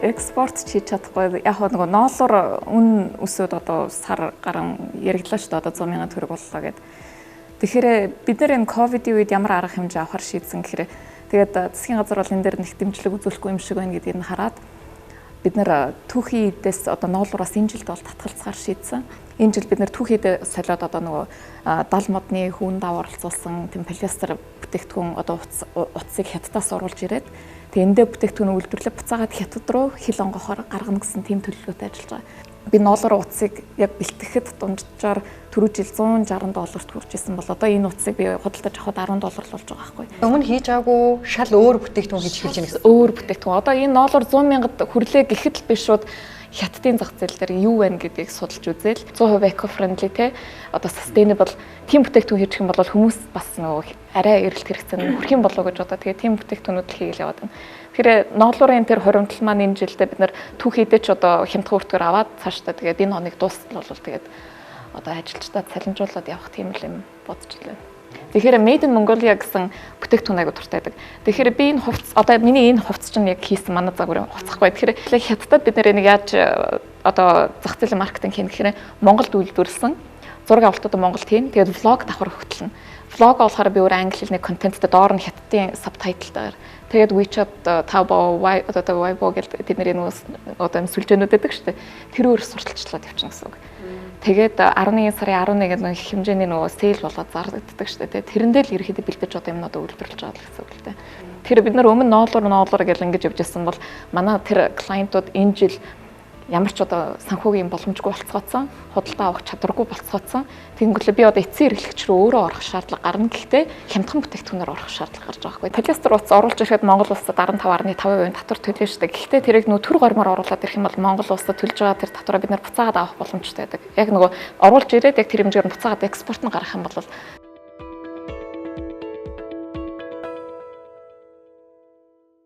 экспорт хийж чадахгүй. Яг нөгөө ноолоор үн өсөд одоо сар гарan яригдлаа шүү дээ. Одоо 100,000 төгрөг боллоо гэд. Тэгэхээр бид нэр энэ ковидын үед ямар арга хэмжээ авахар шийдсэн гэхээр тэгээд засгийн газар бол энэ дээр нэг дэмжлэг үзүүлэхгүй юм шиг байна гэдгийг нь хараад бид нэр түүхийн эдээс одоо ноолуураас энэ жилд бол татгалзахаар шийдсэн. Энэ жил бид нэр түүхийн эдээ солиод одоо нөгөө 70 модны хүүн даваа оролцуулсан тэм полиэстер бүтээгдэхүүн одоо утсыг хятадаас оруулж ирээд тэгээ эндээ бүтээгдэхүүн үйлдвэрлэлээ буцаагаад хятад руу хил онгохоор гаргана гэсэн тийм төлөвлөгөөтэй ажиллаж байгаа. Би ноолоор утсыг яг бэлтгэхэд дунджаар түрүү жил $160 хүрч исэн бол одоо энэ утсыг би худалдаж авахд $10 болж байгаа байхгүй. Өмнө хийж байгаагүй шал өөр бүтээгдэхүүн хийж эхэлж байна гэсэн. Өөр бүтээгдэхүүн. Одоо энэ ноолоор 100,000-д хүрлээ гэхэд л би шууд хятадын зах зээл дээр юу байна гэдгийг судалж үзээл 100% eco-friendly те одоо sustainable тийм бүтээгдэхүүн хийж хэм бол хүмүүс бас нөгөө арай эрэлт хэрэгцээ хүрх юм болов уу гэж одоо тэгээ тийм бүтээгдэхүүнүүд л хийгээл яваад байна. Тэгэхээр ноолуурын тэр хоримтлал маань энэ жилдээ бид нар түүхийдээ ч одоо хямдхан үртгэр аваад цаашдаа тэгээд энэ хоног дуустал бол тэгээд одоо ажилчдаа цалинжуулаад явах тийм л юм бодож байна. Тэгэхээр Made in Mongolia гэсэн бүтээгдэхүүн аягүй дуртай байдаг. Тэгэхээр би энэ хувцас одоо миний энэ хувцас чинь яг хийсэн манай загварын хувцсахгүй. Тэгэхээр хятадд бид нэр нэг яаж одоо зах зээлийн маркетинг хийн гэхээр Монголд үйлдвэрлэсэн зураг авалтууд Монголд хийн. Тэгээд влог давхар хөтлөн. Влог болохоор би өөр англи хэлний контенттэй доор нь хятадын сабтайтлтайгаар. Тэгээд WeChat, Taobao, Weibo гэдэг тэдний нөгөө одоо энэ сүлжээнүүд байдаг шүү дээ. Тэр өөр сурталчлаад явчихна гэсэн үг. Тэгээд 11 сарын 11-нд нэг хэмжээний нөгөө сейл болоод зардагддаг шүү дээ. Тэрэн дээр л ерөөхдөө бэлдэж одоо юмнуудаа үйлдвэрлэж байгаа гэсэн үг л дээ. Тэгэхээр бид нар өмнө ноолуур гэж ингэж явж ирсэн бол манай тэр клиентууд энэ жил ямар ч одоо санхүүгийн боломжгүй болцгооцсон, худалдаа авах чадваргүй болцгооцсон. Тэгэнгүүтлээ би одоо эцсийн эрхлэгч рүү өөрөө орох шаардлага гарна. Гэхдээ хямдхан бүтээгдэхүүнээр орох шаардлага гарч байгаа байхгүй. Полиэстер утас оруулж ирэхэд Монгол улсад 15.5% татвар төлнө шүү дээ. Гэхдээ тэрийг нөгөө төр гормоор оруулаад ирэх юм бол Монгол улсад төлж байгаа тэр татвараа бид нар буцаагаад авах боломжтой байдаг. Яг нөгөө оруулж ирээд яг тэр хэмжээгээр буцаагаад экспорт нь гарах юм бол